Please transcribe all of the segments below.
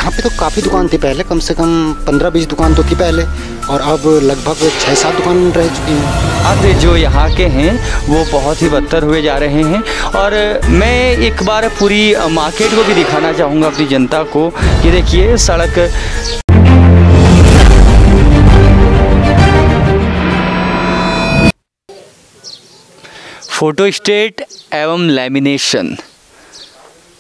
यहाँ पे तो काफ़ी दुकान थी पहले, कम से कम 15-20 दुकान तो थी पहले, और अब लगभग 6-7 दुकान रह चुकी हैं। अब जो यहाँ के हैं वो बहुत ही बदतर हुए जा रहे हैं। और मैं एक बार पूरी मार्केट को भी दिखाना चाहूँगा अपनी जनता को। ये देखिए सड़क, फोटो स्टेट एवं लैमिनेशन।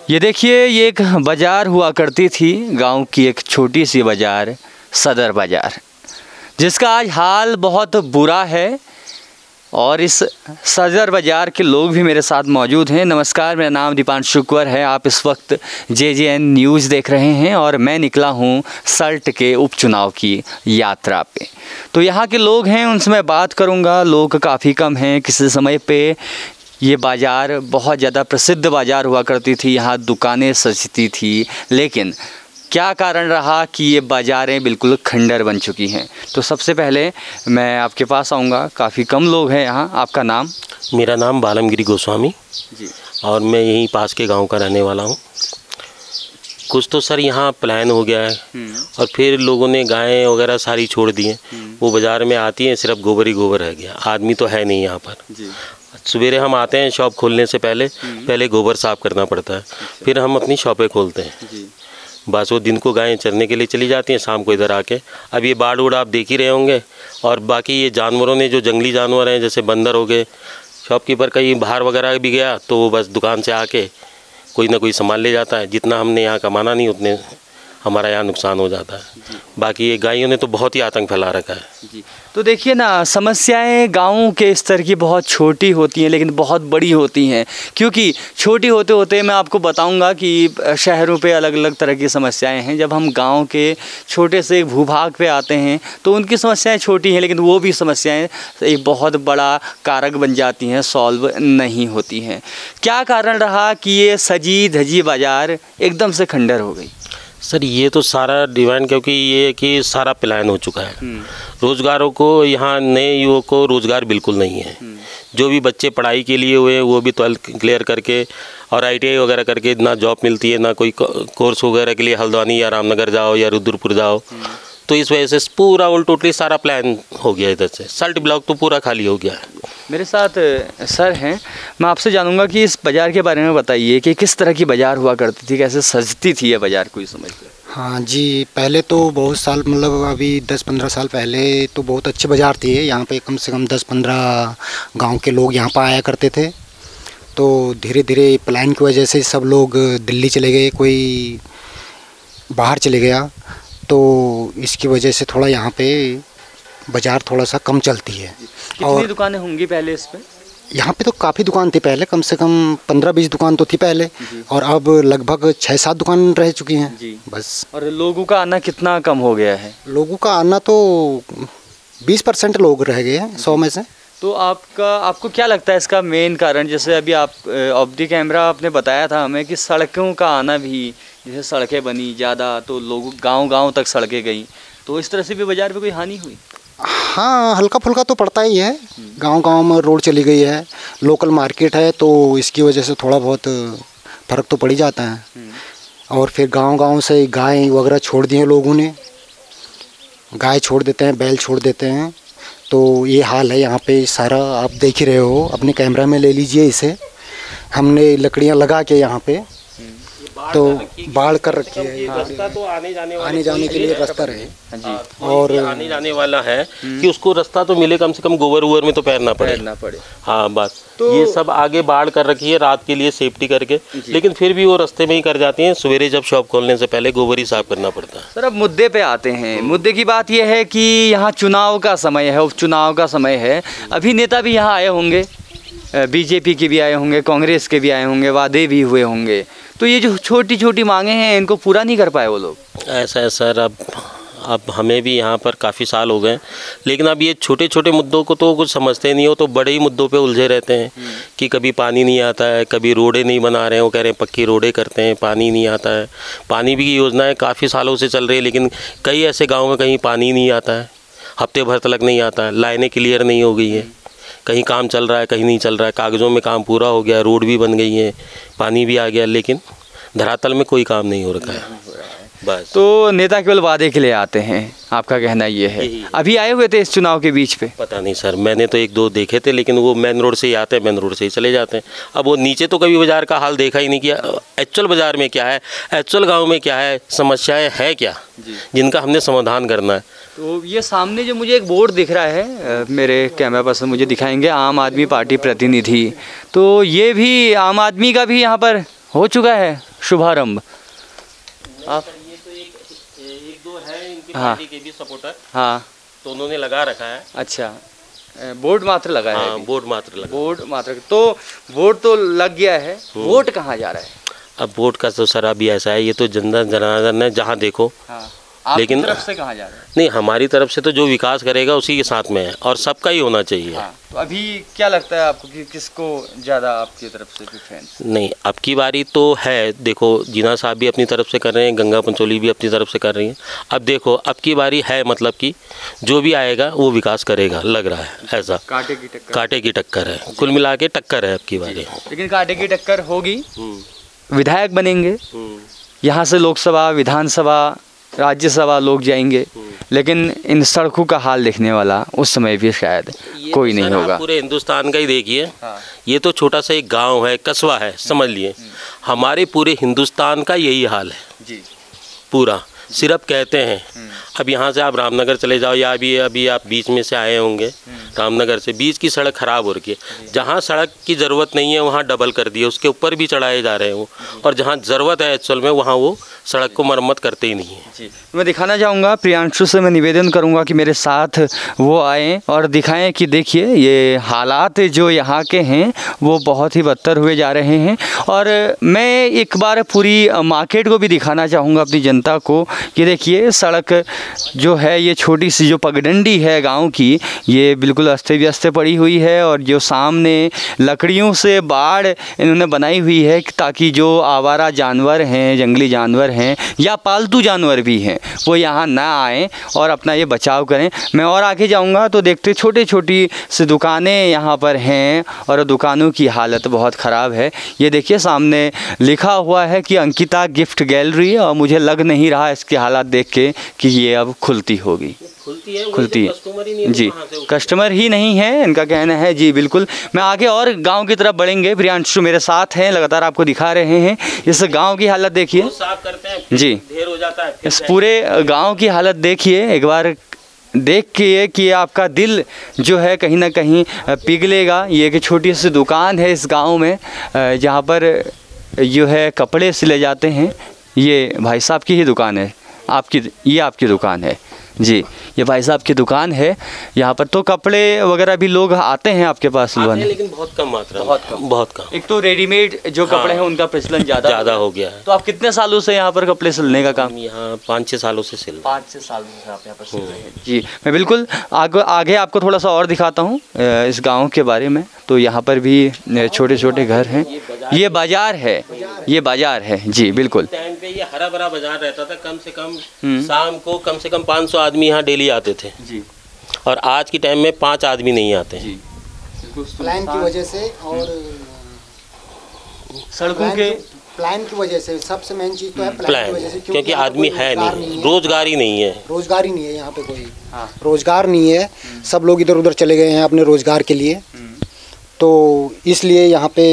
ये देखिए, ये एक बाज़ार हुआ करती थी, गांव की एक छोटी सी बाज़ार, सदर बाज़ार, जिसका आज हाल बहुत बुरा है। और इस सदर बाज़ार के लोग भी मेरे साथ मौजूद हैं। नमस्कार, मेरा नाम दीपांशु कुंवर है। आप इस वक्त JJN न्यूज़ देख रहे हैं और मैं निकला हूं सल्ट के उपचुनाव की यात्रा पे। तो यहाँ के लोग हैं, उनसे मैं बात करूँगा। लोग काफ़ी कम हैं। किसी समय पे ये बाज़ार बहुत ज़्यादा प्रसिद्ध बाज़ार हुआ करती थी, यहाँ दुकानें सजती थी, लेकिन क्या कारण रहा कि ये बाज़ारें बिल्कुल खंडर बन चुकी हैं। तो सबसे पहले मैं आपके पास आऊँगा, काफ़ी कम लोग हैं यहाँ। आपका नाम? मेरा नाम बालमगिरी गोस्वामी जी। और मैं यहीं पास के गांव का रहने वाला हूँ। कुछ तो सर यहाँ प्लान हो गया है और फिर लोगों ने गायें वगैरह सारी छोड़ दी हैं। वो बाज़ार में आती हैं, सिर्फ गोबर ही गोबर रह गया, आदमी तो है नहीं यहाँ पर। जी। सवेरे हम आते हैं, शॉप खोलने से पहले गोबर साफ़ करना पड़ता है, फिर हम अपनी शॉपें खोलते हैं। जी। बस वो दिन को गायें चरने के लिए चली जाती हैं, शाम को इधर आके। अब ये बाढ़ उड़ आप देख ही रहे होंगे। और बाकी ये जानवरों ने, जो जंगली जानवर हैं जैसे बंदर हो गए, शॉपकीपर कहीं बाहर वगैरह भी गया तो वो बस दुकान से आके कोई ना कोई सामान ले जाता है। जितना हमने यहाँ कमाना नहीं उतने हमारा यहाँ नुकसान हो जाता है। बाकी ये गायों ने तो बहुत ही आतंक फैला रखा है। जी। तो देखिए ना, समस्याएं गाँव के स्तर की बहुत छोटी होती हैं लेकिन बहुत बड़ी होती हैं, क्योंकि छोटी होते होते मैं आपको बताऊंगा कि शहरों पे अलग अलग तरह की समस्याएं हैं। जब हम गांव के छोटे से भूभाग पे आते हैं तो उनकी समस्याएं छोटी हैं, लेकिन वो भी समस्याएं एक बहुत बड़ा कारक बन जाती हैं, सॉल्व नहीं होती हैं। क्या कारण रहा कि ये सजी धजी बाज़ार एकदम से खंडर हो गई? सर ये तो सारा डिवाइन, क्योंकि ये कि सारा प्लान हो चुका है। रोज़गारों को, यहाँ नए युवकों को रोज़गार बिल्कुल नहीं है। जो भी बच्चे पढ़ाई के लिए हुए वो भी 12th क्लियर करके और ITI वगैरह करके ना जॉब मिलती है, ना कोई कोर्स वगैरह के लिए हल्द्वानी या रामनगर जाओ या रुद्रपुर जाओ। तो इस वजह से पूरा टोटली सारा प्लान हो गया इधर से। सल्ट ब्लॉक तो पूरा खाली हो गया है। मेरे साथ सर हैं, मैं आपसे जानूंगा कि इस बाज़ार के बारे में बताइए कि किस तरह की बाज़ार हुआ करती थी, कैसे सजती थी ये बाज़ार, कोई समझ ले। हाँ जी, पहले तो बहुत साल, मतलब अभी 10-15 साल पहले तो बहुत अच्छी बाज़ार थी। यहाँ पे कम से कम 10-15 गांव के लोग यहाँ पर आया करते थे। तो धीरे धीरे प्लान की वजह से सब लोग दिल्ली चले गए, कोई बाहर चले गया, तो इसकी वजह से थोड़ा यहाँ पे बाज़ार थोड़ा सा कम चलती है। कितनी दुकानें होंगी पहले इस पे? यहाँ पे तो काफ़ी दुकान थी पहले, कम से कम 15-20 दुकान तो थी पहले, और अब लगभग 6-7 दुकान रह चुकी हैं। जी। बस। और लोगों का आना कितना कम हो गया है? लोगों का आना तो 20% लोग रह गए हैं 100 में से। तो आपको क्या लगता है इसका मेन कारण? जैसे अभी आप ऑफ द कैमरा आपने बताया था हमें कि सड़कों का आना भी, जैसे सड़कें बनी ज़्यादा तो लोग गांव तक सड़कें गई, तो इस तरह से भी बाज़ार पे कोई हानि हुई? हाँ, हल्का फुल्का तो पड़ता ही है। गांव में रोड चली गई है, लोकल मार्केट है, तो इसकी वजह से थोड़ा बहुत फ़र्क तो पड़ ही जाता है। और फिर गांव से गाय वगैरह छोड़ दिए लोगों ने, गाय छोड़ देते हैं, बैल छोड़ देते हैं, तो ये हाल है यहाँ पे सारा। आप देख ही रहे हो, अपने कैमरा में ले लीजिए इसे। हमने लकड़ियाँ लगा के यहाँ पे तो बाढ़ कर रखी है। रास्ता तो आने जाने के लिए रास्ता रहे। जी। और आने जाने वाला है कि उसको रास्ता तो मिले, कम से कम गोबर वोबर में तो पैरना पड़े। हाँ बस। तो ये सब आगे बाढ़ कर रखी है रात के लिए सेफ्टी करके, लेकिन फिर भी वो रास्ते में ही कर जाती हैं। सवेरे जब शॉप खोलने से पहले गोबर ही साफ करना पड़ता है। सर अब मुद्दे पे आते हैं। मुद्दे की बात यह है कि यहाँ चुनाव का समय है, उपचुनाव का समय है। अभी नेता भी यहाँ आए होंगे, BJP के भी आए होंगे, कांग्रेस के भी आए होंगे, वादे भी हुए होंगे, तो ये जो छोटी छोटी मांगे हैं इनको पूरा नहीं कर पाए वो लोग। ऐसा है सर, अब हमें भी यहाँ पर काफ़ी साल हो गए, लेकिन अब ये छोटे छोटे मुद्दों को तो कुछ समझते नहीं हो, तो बड़े ही मुद्दों पे उलझे रहते हैं कि कभी पानी नहीं आता है, कभी रोडें नहीं बना रहे हैं, वो कह रहे हैं पक्की रोडें करते हैं, पानी नहीं आता है। पानी भी की योजनाएँ काफ़ी सालों से चल रही है, लेकिन कई ऐसे गाँव में कहीं पानी नहीं आता है, हफ्ते भर तक नहीं आता है, लाइनें क्लियर नहीं हो गई हैं, कहीं काम चल रहा है कहीं नहीं चल रहा है, कागज़ों में काम पूरा हो गया, रोड भी बन गई है, पानी भी आ गया, लेकिन धरातल में कोई काम नहीं हो रखा है। बस। तो नेता केवल वादे के लिए आते हैं, आपका कहना ये है। अभी आए हुए थे इस चुनाव के बीच पे? पता नहीं सर, मैंने तो एक दो देखे थे, लेकिन वो मेन रोड से ही आते हैं, मेन रोड से ही चले जाते हैं। अब वो नीचे तो कभी बाज़ार का हाल देखा ही नहीं किया, एक्चुअल बाज़ार में क्या है, एक्चुअल गाँव में क्या है, समस्याएँ है क्या जिनका हमने समाधान करना है। तो ये सामने जो मुझे एक बोर्ड दिख रहा है, मेरे कैमरा पर्सन मुझे दिखाएंगे, आम आदमी पार्टी प्रतिनिधि, तो ये भी आम आदमी का भी यहाँ पर हो चुका है शुभारंभ। आप ये तो एक दो है इनकी हाँ। पार्टी के भी सपोर्टर, हाँ, तो उन्होंने लगा रखा है। अच्छा, बोर्ड मात्र लगा है हाँ, अभी। बोर्ड मात्र लगा। बोर्ड मात्र, तो वोट तो लग गया है, वोट कहाँ जा रहा है? अब वोट का तो सर अभी ऐसा है, ये तो जनता जनार्दन है जहाँ देखो। हाँ, आपकी लेकिन तरफ से कहाँ जा रहा है? नहीं, हमारी तरफ से तो जो विकास करेगा उसी के साथ में है, और सबका ही होना चाहिए। हाँ, तो अभी क्या लगता है आपको कि किसको ज़्यादा आपकी तरफ से प्रेफरेंस? नहीं, अब की बारी तो है, देखो जीना साहब भी अपनी तरफ से कर रहे हैं, गंगा पंचोली भी अपनी तरफ से कर रही हैं। अब देखो अब की बारी है, मतलब कि जो भी आएगा वो विकास करेगा, लग रहा है ऐसा। कांटे की टक्कर, कांटे की टक्कर है, कुल मिला के टक्कर है अब की बारी। लेकिन कांटे की टक्कर होगी, विधायक बनेंगे, हम्म। यहाँ से लोकसभा, विधानसभा, राज्यसभा लोग जाएंगे, लेकिन इन सड़कों का हाल देखने वाला उस समय भी शायद कोई नहीं होगा। पूरे हिंदुस्तान का ही देखिए, हाँ। ये तो छोटा सा एक गांव है, कस्बा है, समझ लिए। हमारे पूरे हिंदुस्तान का यही हाल है जी, पूरा। सिर्फ कहते हैं, अब यहाँ से आप रामनगर चले जाओ, या अभी आप बीच में से आए होंगे, रामनगर से बीच की सड़क खराब हो रही है। जहाँ सड़क की ज़रूरत नहीं है वहाँ डबल कर दिए, उसके ऊपर भी चढ़ाए जा रहे हैं वो, और जहाँ ज़रूरत है एक्चुअल में वहाँ वो सड़क को मरम्मत करते ही नहीं है। जी, मैं दिखाना चाहूँगा, प्रियांशु से मैं निवेदन करूँगा कि मेरे साथ वो आएँ और दिखाएं कि देखिए ये हालात जो यहाँ के हैं वो बहुत ही बदतर हुए जा रहे हैं। और मैं एक बार पूरी मार्केट को भी दिखाना चाहूँगा अपनी जनता को कि देखिए सड़क जो है, ये छोटी सी जो पगडंडी है गांव की, ये बिल्कुल अस्त व्यस्त पड़ी हुई है, और जो सामने लकड़ियों से बाड़ इन्होंने बनाई हुई है ताकि जो आवारा जानवर हैं, जंगली जानवर हैं या पालतू जानवर भी हैं, वो यहाँ ना आएँ और अपना ये बचाव करें। मैं और आगे जाऊँगा तो देखते छोटी छोटी सी दुकानें यहाँ पर हैं, और दुकानों की हालत बहुत ख़राब है। ये देखिए सामने लिखा हुआ है कि अंकिता गिफ्ट गैलरी, और मुझे लग नहीं रहा इसके हालात देख के कि ये अब खुलती होगी। खुलती है जी, कस्टमर ही नहीं है इनका कहना है। जी बिल्कुल, मैं आगे और गांव की तरफ बढ़ेंगे, प्रियांशु मेरे साथ हैं, लगातार आपको दिखा रहे हैं इस गांव की हालत देखिए जी, ढेर हो जाता है इस पूरे गांव की हालत देखिए, एक बार देख के कि आपका दिल जो है कहीं ना कहीं पिघलेगा। ये एक छोटी सी दुकान है इस गांव में, जहां पर जो है कपड़े सिले जाते हैं। ये भाई साहब की ही दुकान है, ये आपकी दुकान है जी, ये भाई साहब की दुकान है। यहाँ पर तो कपड़े वगैरह भी लोग आते हैं आपके पास सिलवाने, लेकिन बहुत कम मात्रा, बहुत कम। एक तो रेडीमेड जो कपड़े हैं उनका प्रचलन ज़्यादा हो गया है। तो आप कितने सालों से यहाँ पर कपड़े सिलने का काम? यहाँ 5-6 सालों से सिल 5-6 सालों से आप यहाँ पर सिल रहे हैं जी। मैं बिल्कुल आगे आपको थोड़ा सा और दिखाता हूँ इस गाँव के बारे में। तो यहाँ पर भी छोटे छोटे घर हैं, ये बाजार है, ये बाजार है जी बिल्कुल। टाइम पे ये हरा भरा बाजार रहता था, कम से कम शाम को कम से कम 500 आदमी यहाँ डेली आते थे जी, और आज के टाइम में 5 आदमी नहीं आते जी। प्लान की वजह से और सड़कों के प्लान की वजह से, सबसे मेन चीज़ तो है प्लान की वजह से, क्योंकि आदमी है नहीं, रोजगार ही नहीं है। रोजगार ही नहीं है यहाँ पे, कोई रोजगार नहीं है, सब लोग इधर उधर चले गए हैं अपने रोजगार के लिए। तो इसलिए यहाँ पे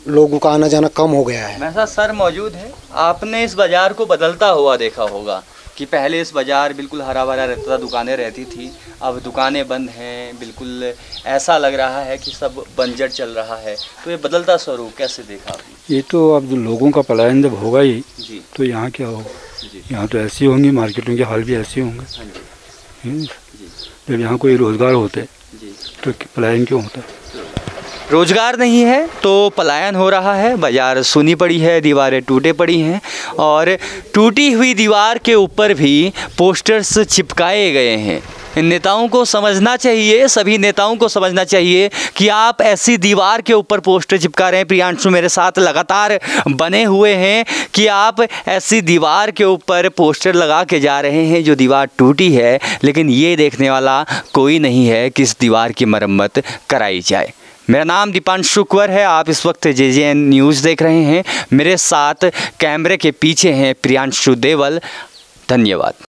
लोगों का आना जाना कम हो गया है। मेरे साथ सर मौजूद है, आपने इस बाज़ार को बदलता हुआ देखा होगा कि पहले इस बाज़ार बिल्कुल हरा भरा रहता था, दुकानें रहती थी, अब दुकानें बंद हैं, बिल्कुल ऐसा लग रहा है कि सब बंजर चल रहा है। तो ये बदलता स्वरूप कैसे देखा आपने? ये तो अब लोगों का पलायन जब होगा ही जी, तो यहाँ क्या होगा, यहाँ तो ऐसी होंगी, मार्केटों के हाल भी ऐसे होंगे। जब यहाँ कोई रोज़गार होते तो पलायन क्यों होता? रोजगार नहीं है तो पलायन हो रहा है, बाज़ार सुनी पड़ी है, दीवारें टूटे पड़ी हैं, और टूटी हुई दीवार के ऊपर भी पोस्टर्स चिपकाए गए हैं। इन नेताओं को समझना चाहिए, सभी नेताओं को समझना चाहिए कि आप ऐसी दीवार के ऊपर पोस्टर चिपका रहे हैं। प्रियांशु मेरे साथ लगातार बने हुए हैं कि आप ऐसी दीवार के ऊपर पोस्टर लगा के जा रहे हैं जो दीवार टूटी है, लेकिन ये देखने वाला कोई नहीं है कि इस दीवार की मरम्मत कराई जाए। मेरा नाम दीपांशु कुंवर है। आप इस वक्त JJN न्यूज़ देख रहे हैं। मेरे साथ कैमरे के पीछे हैं प्रियांशु देवल। धन्यवाद।